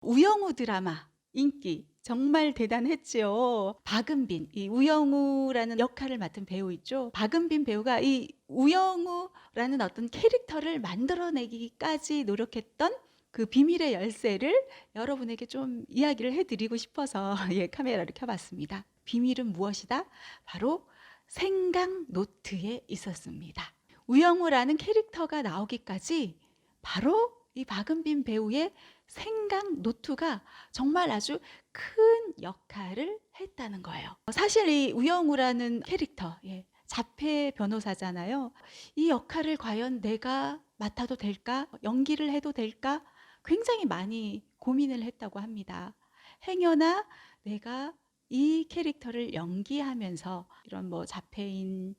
우영우 드라마 인기 정말 대단했지요. 박은빈, 이 우영우라는 역할을 맡은 배우 있죠. 박은빈 배우가 이 우영우라는 어떤 캐릭터를 만들어내기까지 노력했던 그 비밀의 열쇠를 여러분에게 좀 이야기를 해드리고 싶어서 예, 카메라를 켜봤습니다. 비밀은 무엇이다? 바로 생각 노트에 있었습니다. 우영우라는 캐릭터가 나오기까지 바로 이 박은빈 배우의 생각 노트가 정말 아주 큰 역할을 했다는 거예요. 사실 이 우영우라는 캐릭터, 예, 자폐 변호사잖아요. 이 역할을 과연 내가 맡아도 될까? 연기를 해도 될까? 굉장히 많이 고민을 했다고 합니다. 행여나 내가 이 캐릭터를 연기하면서 이런 뭐 자폐인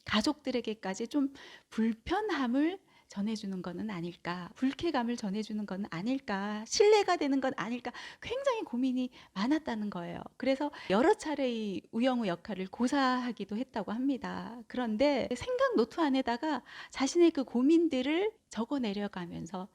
가족들에게까지 좀 불편함을 전해주는 것은 아닐까, 불쾌감을 전해주는 건 아닐까, 신뢰가 되는 건 아닐까, 굉장히 고민이 많았다는 거예요. 그래서 여러 차례 이 우영우 역할을 고사하기도 했다고 합니다. 그런데 생각 노트 안에다가 자신의 그 고민들을 적어 내려가면서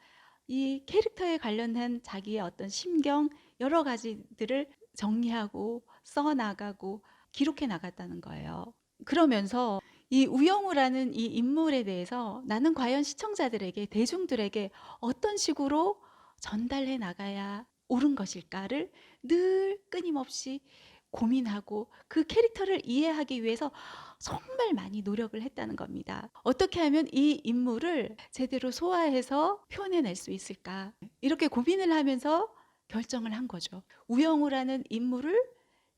이 캐릭터에 관련한 자기의 어떤 심경 여러 가지들을 정리하고 써 나가고 기록해 나갔다는 거예요. 그러면서 이 우영우라는 이 인물에 대해서 나는 과연 시청자들에게, 대중들에게 어떤 식으로 전달해 나가야 옳은 것일까를 늘 끊임없이 고민하고 그 캐릭터를 이해하기 위해서 정말 많이 노력을 했다는 겁니다. 어떻게 하면 이 인물을 제대로 소화해서 표현해낼 수 있을까? 이렇게 고민을 하면서 결정을 한 거죠. 우영우라는 인물을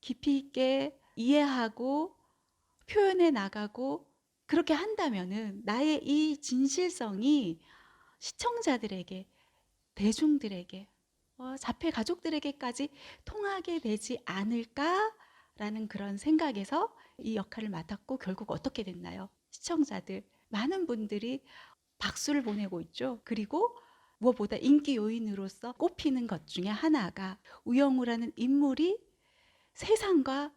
깊이 있게 이해하고 표현해 나가고 그렇게 한다면은 나의 이 진실성이 시청자들에게, 대중들에게, 자폐 가족들에게까지 통하게 되지 않을까라는 그런 생각에서 이 역할을 맡았고 결국 어떻게 됐나요? 시청자들, 많은 분들이 박수를 보내고 있죠. 그리고 무엇보다 인기 요인으로서 꼽히는 것 중에 하나가 우영우라는 인물이 세상과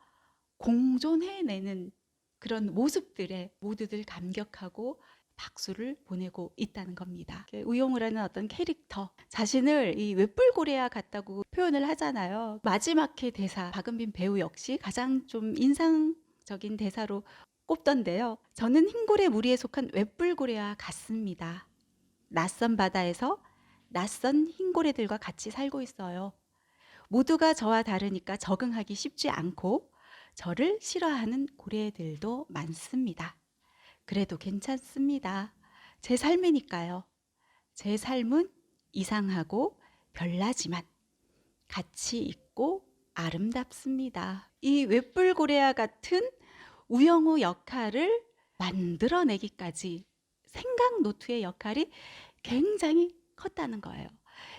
공존해내는 그런 모습들에 모두들 감격하고 박수를 보내고 있다는 겁니다. 우영우라는 어떤 캐릭터, 자신을 이 웹불고래와 같다고 표현을 하잖아요. 마지막 회 대사, 박은빈 배우 역시 가장 좀 인상적인 대사로 꼽던데요. 저는 흰고래 무리에 속한 웹불고래와 같습니다. 낯선 바다에서 낯선 흰고래들과 같이 살고 있어요. 모두가 저와 다르니까 적응하기 쉽지 않고 저를 싫어하는 고래들도 많습니다. 그래도 괜찮습니다. 제 삶이니까요. 제 삶은 이상하고 별나지만 가치 있고 아름답습니다. 이 웹불고래와 같은 우영우 역할을 만들어내기까지 생각 노트의 역할이 굉장히 컸다는 거예요.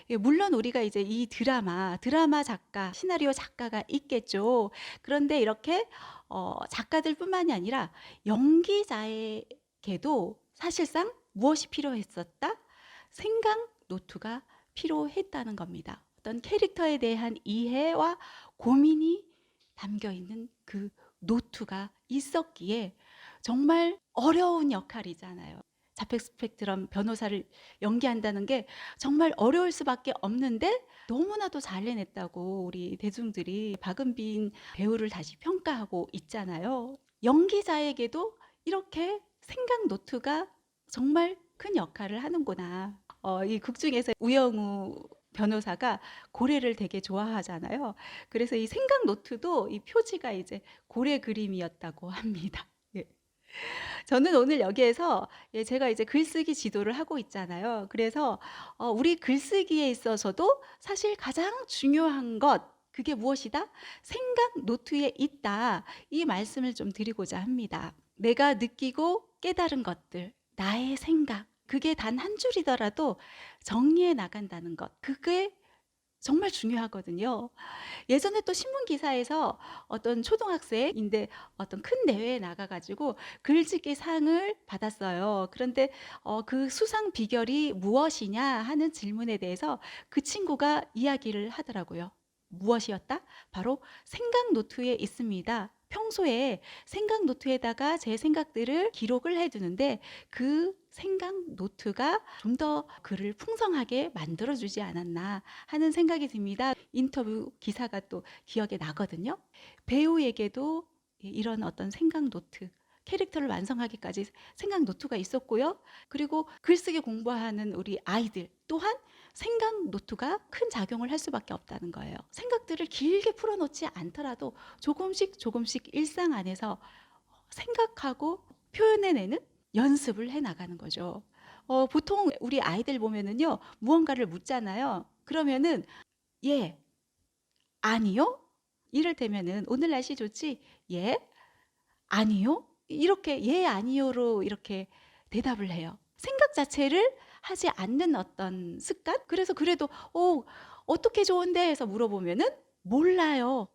예, 물론 우리가 이제 이 드라마 작가, 시나리오 작가가 있겠죠. 그런데 이렇게 작가들뿐만이 아니라 연기자에게도 사실상 무엇이 필요했었다? 생각 노트가 필요했다는 겁니다. 어떤 캐릭터에 대한 이해와 고민이 담겨 있는 그 노트가 있었기에 정말 어려운 역할이잖아요. 자폐 스펙트럼 변호사를 연기한다는 게 정말 어려울 수밖에 없는데 너무나도 잘 해냈다고 우리 대중들이 박은빈 배우를 다시 평가하고 있잖아요. 연기자에게도 이렇게 생각 노트가 정말 큰 역할을 하는구나. 이 극 중에서 우영우 변호사가 고래를 되게 좋아하잖아요. 그래서 이 생각 노트도 이 표지가 이제 고래 그림이었다고 합니다. 예. 저는 오늘 여기에서 예, 제가 이제 글쓰기 지도를 하고 있잖아요. 그래서 우리 글쓰기에 있어서도 사실 가장 중요한 것 그게 무엇이다? 생각 노트에 있다. 이 말씀을 좀 드리고자 합니다. 내가 느끼고 깨달은 것들, 나의 생각, 그게 단 한 줄이더라도 정리해 나간다는 것. 그게 정말 중요하거든요. 예전에 또 신문 기사에서 어떤 초등학생인데 어떤 큰 대회에 나가가지고 글짓기 상을 받았어요. 그런데 그 수상 비결이 무엇이냐 하는 질문에 대해서 그 친구가 이야기를 하더라고요. 무엇이었다? 바로 생각 노트에 있습니다. 평소에 생각 노트에다가 제 생각들을 기록을 해두는데 그 생각 노트가 좀 더 글을 풍성하게 만들어주지 않았나 하는 생각이 듭니다. 인터뷰 기사가 또 기억에 나거든요. 배우에게도 이런 어떤 생각 노트, 캐릭터를 완성하기까지 생각 노트가 있었고요. 그리고 글쓰기 공부하는 우리 아이들 또한 생각 노트가 큰 작용을 할 수밖에 없다는 거예요. 생각들을 길게 풀어놓지 않더라도 조금씩 조금씩 일상 안에서 생각하고 표현해내는 연습을 해나가는 거죠. 보통 우리 아이들 보면은요, 무언가를 묻잖아요. 그러면은 예, 아니요? 이를테면은 오늘 날씨 좋지? 예, 아니요? 이렇게 예, 아니요로 이렇게 대답을 해요. 생각 자체를 하지 않는 어떤 습관? 그래서 그래도 어떻게 좋은데 해서 물어보면은 몰라요.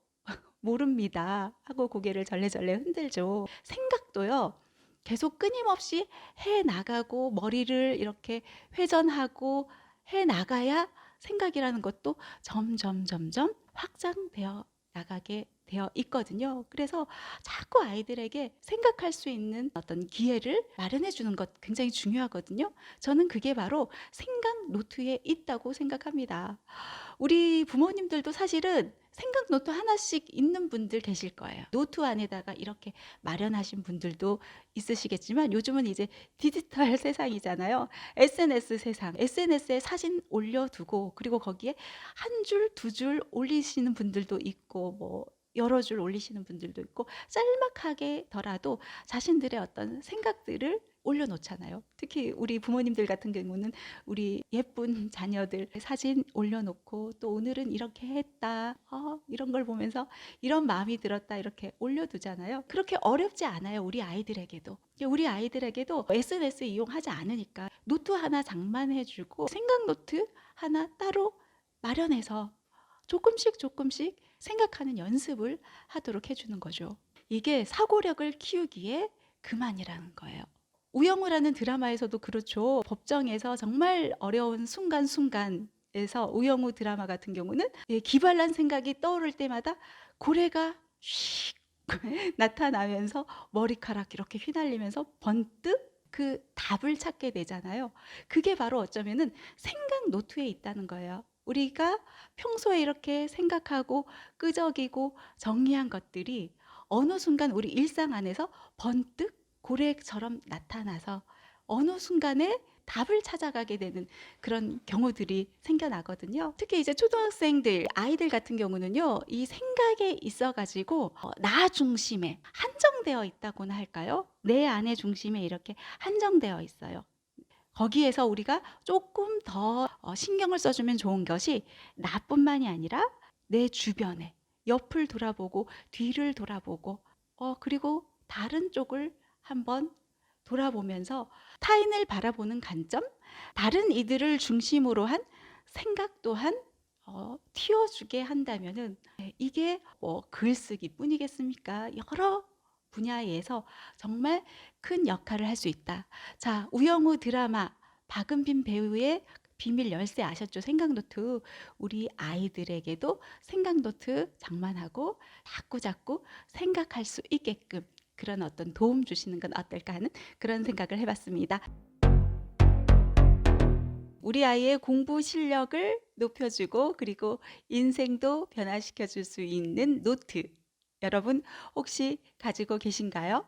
모릅니다. 하고 고개를 절레절레 흔들죠. 생각도요. 계속 끊임없이 해 나가고 머리를 이렇게 회전하고 해 나가야 생각이라는 것도 점점 확장되어 나가게 되어 있거든요. 그래서 자꾸 아이들에게 생각할 수 있는 어떤 기회를 마련해 주는 것 굉장히 중요하거든요. 저는 그게 바로 생각 노트에 있다고 생각합니다. 우리 부모님들도 사실은 생각 노트 하나씩 있는 분들 계실 거예요. 노트 안에다가 이렇게 마련하신 분들도 있으시겠지만 요즘은 이제 디지털 세상이잖아요. SNS 세상. SNS에 사진 올려두고 그리고 거기에 한 줄, 두 줄 올리시는 분들도 있고 뭐 여러 줄 올리시는 분들도 있고 짤막하게더라도 자신들의 어떤 생각들을 올려놓잖아요. 특히 우리 부모님들 같은 경우는 우리 예쁜 자녀들 사진 올려놓고 또 오늘은 이렇게 했다. 이런 걸 보면서 이런 마음이 들었다. 이렇게 올려두잖아요. 그렇게 어렵지 않아요. 우리 아이들에게도. 우리 아이들에게도 SNS 이용하지 않으니까 노트 하나 장만해주고 생각 노트 하나 따로 마련해서 조금씩 생각하는 연습을 하도록 해주는 거죠. 이게 사고력을 키우기에 그만이라는 거예요. 우영우라는 드라마에서도 그렇죠. 법정에서 정말 어려운 순간순간에서 우영우 드라마 같은 경우는 기발한 생각이 떠오를 때마다 고래가 휙 나타나면서 머리카락 이렇게 휘날리면서 번뜩 그 답을 찾게 되잖아요. 그게 바로 어쩌면은 생각 노트에 있다는 거예요. 우리가 평소에 이렇게 생각하고 끄적이고 정리한 것들이 어느 순간 우리 일상 안에서 번뜩 고래처럼 나타나서 어느 순간에 답을 찾아가게 되는 그런 경우들이 생겨나거든요. 특히 이제 초등학생들, 아이들 같은 경우는요, 이 생각에 있어가지고 나 중심에 한정되어 있다고나 할까요? 내 안의 중심에 이렇게 한정되어 있어요. 거기에서 우리가 조금 더 신경을 써주면 좋은 것이 나뿐만이 아니라 내 주변에 옆을 돌아보고 뒤를 돌아보고 그리고 다른 쪽을 한번 돌아보면서 타인을 바라보는 관점, 다른 이들을 중심으로 한 생각 또한 틔워주게 한다면은 이게 뭐 글쓰기뿐이겠습니까? 여러 분야에서 정말 큰 역할을 할 수 있다. 자, 우영우 드라마 박은빈 배우의 비밀 열쇠 아셨죠? 생각노트. 우리 아이들에게도 생각노트 장만하고 자꾸자꾸 생각할 수 있게끔 그런 어떤 도움 주시는 건 어떨까 하는 그런 생각을 해봤습니다. 우리 아이의 공부 실력을 높여주고 그리고 인생도 변화시켜 줄 수 있는 노트. 여러분 혹시 가지고 계신가요?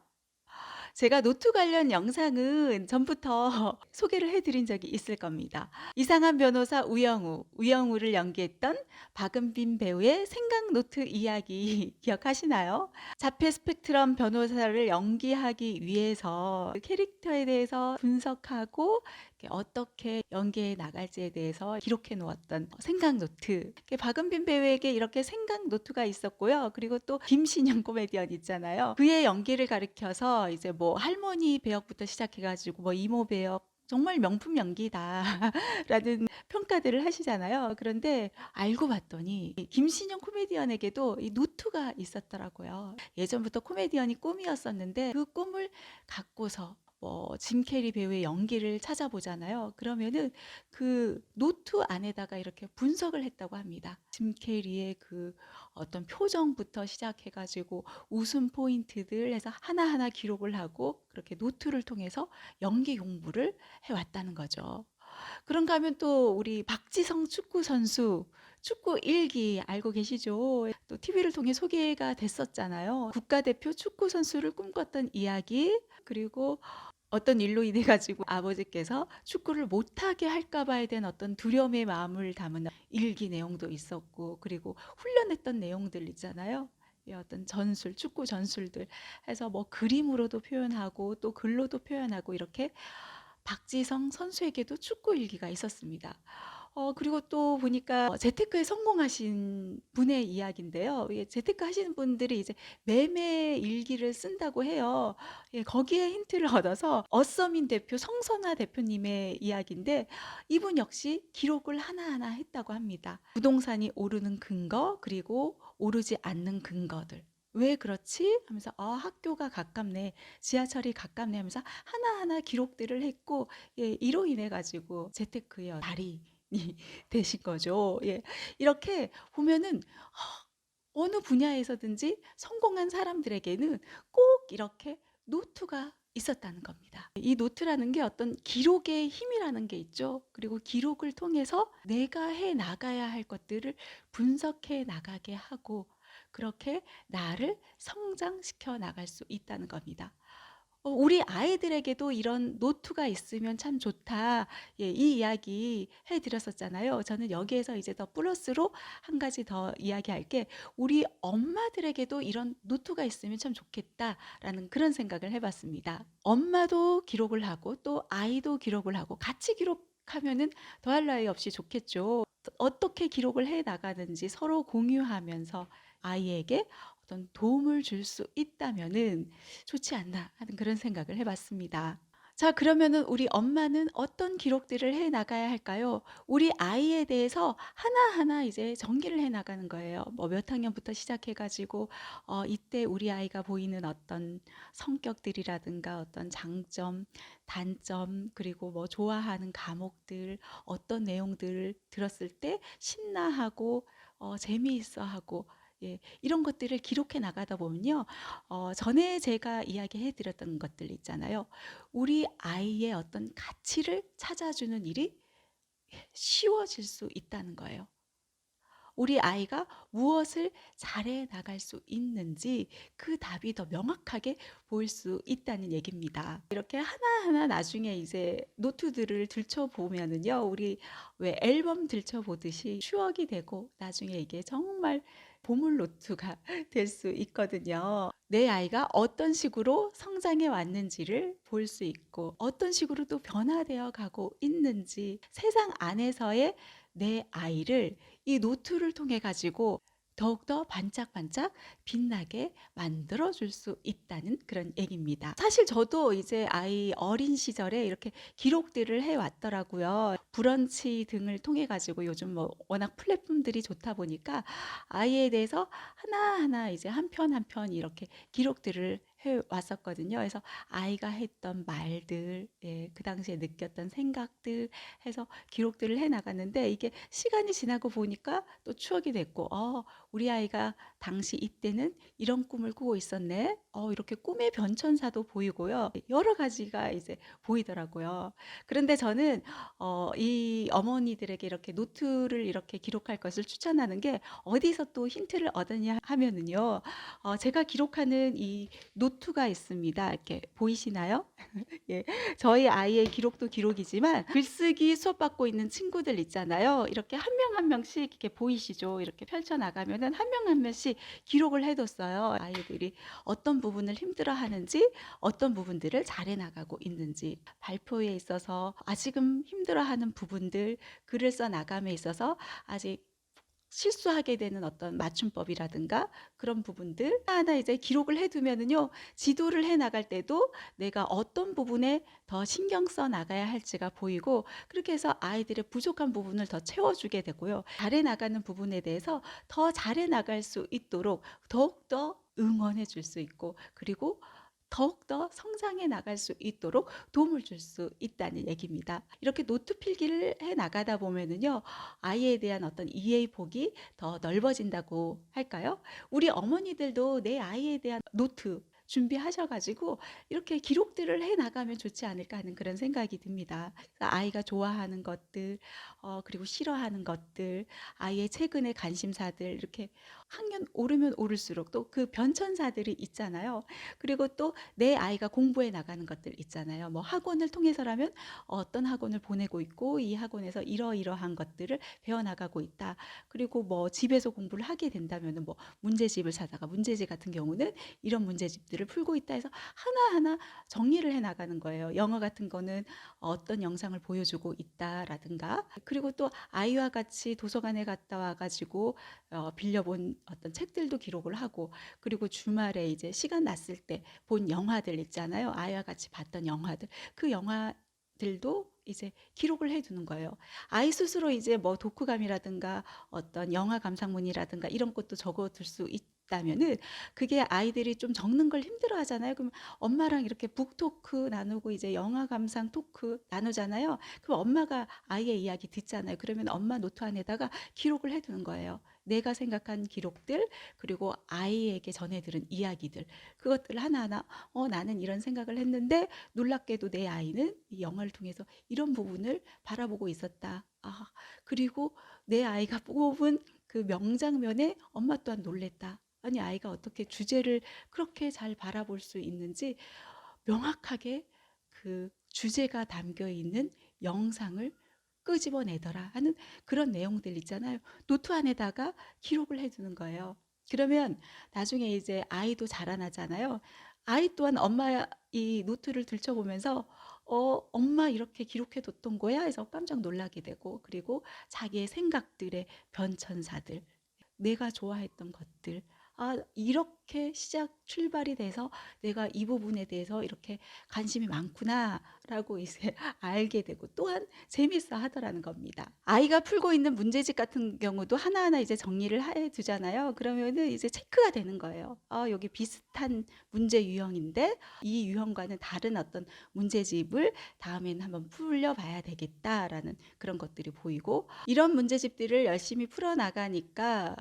제가 노트 관련 영상은 전부터 소개를 해드린 적이 있을 겁니다. 이상한 변호사 우영우를 연기했던 박은빈 배우의 생각노트 이야기 기억하시나요? 자폐 스펙트럼 변호사를 연기하기 위해서 그 캐릭터에 대해서 분석하고 어떻게 연기해 나갈지에 대해서 기록해 놓았던 생각노트. 박은빈 배우에게 이렇게 생각노트가 있었고요. 그리고 또 김신영 코미디언 있잖아요. 그의 연기를 가리켜서 이제 뭐 할머니 배역부터 시작해가지고 뭐 이모 배역 정말 명품 연기다라는 평가들을 하시잖아요. 그런데 알고 봤더니 김신영 코미디언에게도 이 노트가 있었더라고요. 예전부터 코미디언이 꿈이었었는데 그 꿈을 갖고서 뭐 짐 캐리 배우의 연기를 찾아보잖아요. 그러면은 그 노트 안에다가 이렇게 분석을 했다고 합니다. 짐 캐리의 그 어떤 표정부터 시작해 가지고 웃음 포인트들 해서 하나하나 기록을 하고 그렇게 노트를 통해서 연기 공부를 해 왔다는 거죠. 그런가 하면 또 우리 박지성 축구 선수 축구 일기 알고 계시죠? 또 TV를 통해 소개가 됐었잖아요. 국가대표 축구 선수를 꿈꿨던 이야기, 그리고 어떤 일로 인해 가지고 아버지께서 축구를 못하게 할까 봐에 대한 어떤 두려움의 마음을 담은 일기 내용도 있었고, 그리고 훈련했던 내용들 있잖아요. 이 어떤 전술, 축구 전술들 해서 뭐 그림으로도 표현하고 또 글로도 표현하고 이렇게 박지성 선수에게도 축구 일기가 있었습니다. 그리고 또 보니까 재테크에 성공하신 분의 이야기인데요. 예, 재테크 하시는 분들이 이제 매매 일기를 쓴다고 해요. 예, 거기에 힌트를 얻어서 어서민 대표, 성선화 대표님의 이야기인데 이분 역시 기록을 하나하나 했다고 합니다. 부동산이 오르는 근거, 그리고 오르지 않는 근거들. 왜 그렇지? 하면서 학교가 가깝네, 지하철이 가깝네 하면서 하나하나 기록들을 했고, 예, 이로 인해 가지고 재테크의 달인이 되신 거죠. 예. 이렇게 보면은 어느 분야에서든지 성공한 사람들에게는 꼭 이렇게 노트가 있었다는 겁니다. 이 노트라는 게 어떤 기록의 힘이라는 게 있죠. 그리고 기록을 통해서 내가 해 나가야 할 것들을 분석해 나가게 하고 그렇게 나를 성장시켜 나갈 수 있다는 겁니다. 우리 아이들에게도 이런 노트가 있으면 참 좋다. 예, 이 이야기 해 드렸었잖아요. 저는 여기에서 이제 더 플러스로 한 가지 더 이야기할 게, 우리 엄마들에게도 이런 노트가 있으면 참 좋겠다라는 그런 생각을 해 봤습니다. 엄마도 기록을 하고 또 아이도 기록을 하고 같이 기록하면은 더할 나위 없이 좋겠죠. 어떻게 기록을 해 나가는지 서로 공유하면서 아이에게 어떤 도움을 줄 수 있다면은 좋지 않나 하는 그런 생각을 해 봤습니다. 자, 그러면은 우리 엄마는 어떤 기록들을 해 나가야 할까요? 우리 아이에 대해서 하나하나 이제 전기를 해 나가는 거예요. 뭐 몇 학년부터 시작해 가지고 이때 우리 아이가 보이는 어떤 성격들이라든가 어떤 장점, 단점, 그리고 뭐 좋아하는 과목들, 어떤 내용들을 들었을 때 신나하고 재미있어하고, 예, 이런 것들을 기록해 나가다 보면요. 전에 제가 이야기해 드렸던 것들 있잖아요. 우리 아이의 어떤 가치를 찾아주는 일이 쉬워질 수 있다는 거예요. 우리 아이가 무엇을 잘해 나갈 수 있는지 그 답이 더 명확하게 보일 수 있다는 얘기입니다. 이렇게 하나하나 나중에 이제 노트들을 들춰보면은요, 우리 왜 앨범 들춰보듯이 추억이 되고 나중에 이게 정말 보물 노트가 될 수 있거든요. 내 아이가 어떤 식으로 성장해 왔는지를 볼 수 있고 어떤 식으로 또 변화되어 가고 있는지, 세상 안에서의 내 아이를 이 노트를 통해 가지고 더욱더 반짝반짝 빛나게 만들어 줄 수 있다는 그런 얘기입니다. 사실 저도 이제 아이 어린 시절에 이렇게 기록들을 해 왔더라고요. 브런치 등을 통해 가지고 요즘 뭐 워낙 플랫폼들이 좋다 보니까 아이에 대해서 하나하나 이제 한 편 한 편 이렇게 기록들을 해 왔었거든요. 그래서 아이가 했던 말들, 예, 그 당시에 느꼈던 생각들 해서 기록들을 해 나갔는데, 이게 시간이 지나고 보니까 또 추억이 됐고, 우리 아이가 당시 이때는 이런 꿈을 꾸고 있었네. 이렇게 꿈의 변천사도 보이고요. 여러 가지가 이제 보이더라고요. 그런데 저는 이 어머니들에게 이렇게 노트를 이렇게 기록할 것을 추천하는 게, 어디서 또 힌트를 얻었냐 하면은요. 제가 기록하는 이 노트가 있습니다. 이렇게 보이시나요? 예. 저희 아이의 기록도 기록이지만 글쓰기 수업 받고 있는 친구들 있잖아요. 이렇게 한 명 한 명씩 이렇게 보이시죠? 이렇게 펼쳐 나가면은 한 명 한 명씩 기록을 해 뒀어요. 아이들이 어떤 부분을 힘들어 하는지, 어떤 부분들을 잘해 나가고 있는지, 발표에 있어서 아직은 힘들어하는 부분들, 글을 써 나감에 있어서 아직 실수하게 되는 어떤 맞춤법이라든가 그런 부분들 하나하나 이제 기록을 해 두면은요, 지도를 해 나갈 때도 내가 어떤 부분에 더 신경 써 나가야 할지가 보이고, 그렇게 해서 아이들의 부족한 부분을 더 채워주게 되고요. 잘해 나가는 부분에 대해서 더 잘해 나갈 수 있도록 더욱더 응원해 줄 수 있고, 그리고 더욱더 성장해 나갈 수 있도록 도움을 줄 수 있다는 얘기입니다. 이렇게 노트 필기를 해 나가다 보면은요, 아이에 대한 어떤 이해의 폭이 더 넓어진다고 할까요? 우리 어머니들도 내 아이에 대한 노트 준비하셔 가지고 이렇게 기록들을 해 나가면 좋지 않을까 하는 그런 생각이 듭니다. 그래서 아이가 좋아하는 것들, 그리고 싫어하는 것들, 아이의 최근의 관심사들, 이렇게 학년 오르면 오를수록 또 그 변천사들이 있잖아요. 그리고 또 내 아이가 공부해 나가는 것들 있잖아요. 뭐 학원을 통해서라면 어떤 학원을 보내고 있고 이 학원에서 이러이러한 것들을 배워나가고 있다. 그리고 뭐 집에서 공부를 하게 된다면은 뭐 문제집을 사다가 문제집 같은 경우는 이런 문제집들을 풀고 있다 해서 하나하나 정리를 해 나가는 거예요. 영어 같은 거는 어떤 영상을 보여주고 있다라든가, 그리고 또 아이와 같이 도서관에 갔다 와가지고 빌려본 어떤 책들도 기록을 하고, 그리고 주말에 이제 시간 났을 때 본 영화들 있잖아요. 아이와 같이 봤던 영화들, 그 영화들도 이제 기록을 해두는 거예요. 아이 스스로 이제 뭐 독후감이라든가 어떤 영화 감상문이라든가 이런 것도 적어둘 수 있다면은, 그게 아이들이 좀 적는 걸 힘들어 하잖아요. 그럼 엄마랑 이렇게 북토크 나누고 이제 영화 감상 토크 나누잖아요. 그럼 엄마가 아이의 이야기 듣잖아요. 그러면 엄마 노트 안에다가 기록을 해두는 거예요. 내가 생각한 기록들, 그리고 아이에게 전해들은 이야기들, 그것들 하나하나 나는 이런 생각을 했는데 놀랍게도 내 아이는 이 영화를 통해서 이런 부분을 바라보고 있었다. 그리고 내 아이가 뽑은 그 명장면에 엄마 또한 놀랬다. 아니, 아이가 어떻게 주제를 그렇게 잘 바라볼 수 있는지 명확하게 그 주제가 담겨 있는 영상을 끄집어내더라 하는 그런 내용들 있잖아요. 노트 안에다가 기록을 해두는 거예요. 그러면 나중에 이제 아이도 자라나잖아요. 아이 또한 엄마 이 노트를 들춰보면서 엄마 이렇게 기록해 뒀던 거야 해서 깜짝 놀라게 되고, 그리고 자기의 생각들의 변천사들, 내가 좋아했던 것들, 이렇게 출발이 돼서 내가 이 부분에 대해서 이렇게 관심이 많구나라고 이제 알게 되고, 또한 재밌어 하더라는 겁니다. 아이가 풀고 있는 문제집 같은 경우도 하나하나 이제 정리를 해 두잖아요. 그러면은 이제 체크가 되는 거예요. 여기 비슷한 문제 유형인데 이 유형과는 다른 어떤 문제집을 다음에는 한번 풀려봐야 되겠다라는 그런 것들이 보이고, 이런 문제집들을 열심히 풀어나가니까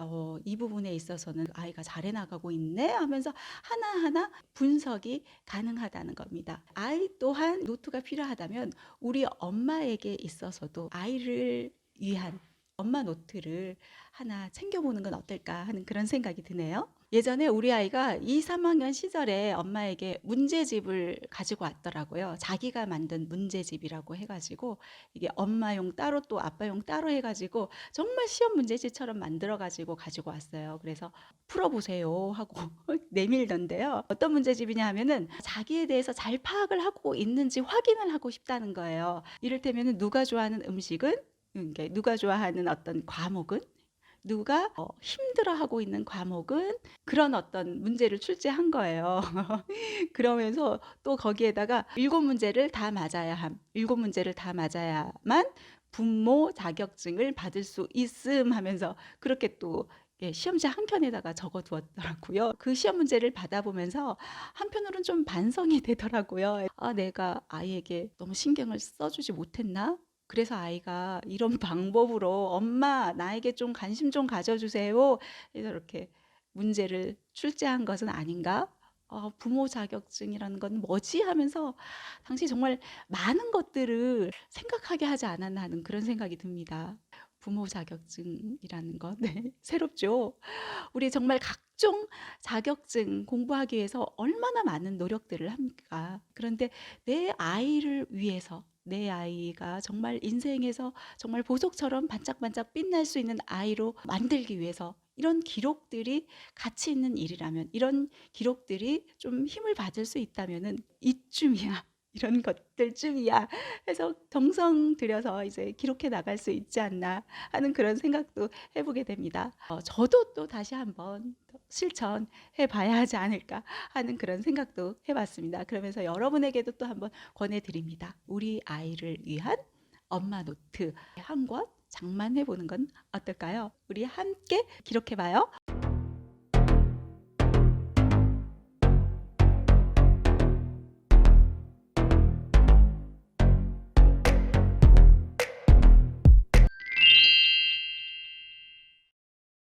이 부분에 있어서는 아이가 잘해 나가고 있네 하면서 하나하나 분석이 가능하다는 겁니다. 아이 또한 노트가 필요하다면 우리 엄마에게 있어서도 아이를 위한 엄마 노트를 하나 챙겨보는 건 어떨까 하는 그런 생각이 드네요. 예전에 우리 아이가 2, 3학년 시절에 엄마에게 문제집을 가지고 왔더라고요. 자기가 만든 문제집이라고 해가지고 이게 엄마용 따로 또 아빠용 따로 해가지고 정말 시험 문제집처럼 만들어가지고 가지고 왔어요. 그래서 풀어보세요 하고 내밀던데요. 어떤 문제집이냐 하면은 자기에 대해서 잘 파악을 하고 있는지 확인을 하고 싶다는 거예요. 이를테면 누가 좋아하는 음식은, 그러니까 누가 좋아하는 어떤 과목은, 누가 힘들어하고 있는 과목은, 그런 어떤 문제를 출제한 거예요. 그러면서 또 거기에다가 7문제를 다 맞아야 함, 7문제를 다 맞아야만 분모 자격증을 받을 수 있음 하면서 그렇게 또 시험지 한 켠에다가 적어 두었더라고요. 그 시험 문제를 받아보면서 한편으로는 좀 반성이 되더라고요. 내가 아이에게 너무 신경을 써주지 못했나? 그래서 아이가 이런 방법으로 엄마 나에게 좀 관심 좀 가져주세요 해서 이렇게 문제를 출제한 것은 아닌가? 부모 자격증이라는 건 뭐지? 하면서 당시 정말 많은 것들을 생각하게 하지 않았나 하는 그런 생각이 듭니다. 부모 자격증이라는 것, 네, 새롭죠. 우리 정말 각종 자격증 공부하기 위해서 얼마나 많은 노력들을 합니까? 그런데 내 아이를 위해서, 내 아이가 정말 인생에서 정말 보석처럼 반짝반짝 빛날 수 있는 아이로 만들기 위해서 이런 기록들이 가치 있는 일이라면, 이런 기록들이 좀 힘을 받을 수 있다면은 이쯤이야. 이런 것들쯤이야 해서 정성 들여서 이제 기록해 나갈 수 있지 않나 하는 그런 생각도 해보게 됩니다. 저도 또 다시 한번 실천해 봐야 하지 않을까 하는 그런 생각도 해봤습니다. 그러면서 여러분에게도 또 한번 권해드립니다. 우리 아이를 위한 엄마 노트 한 권 장만해 보는 건 어떨까요? 우리 함께 기록해 봐요.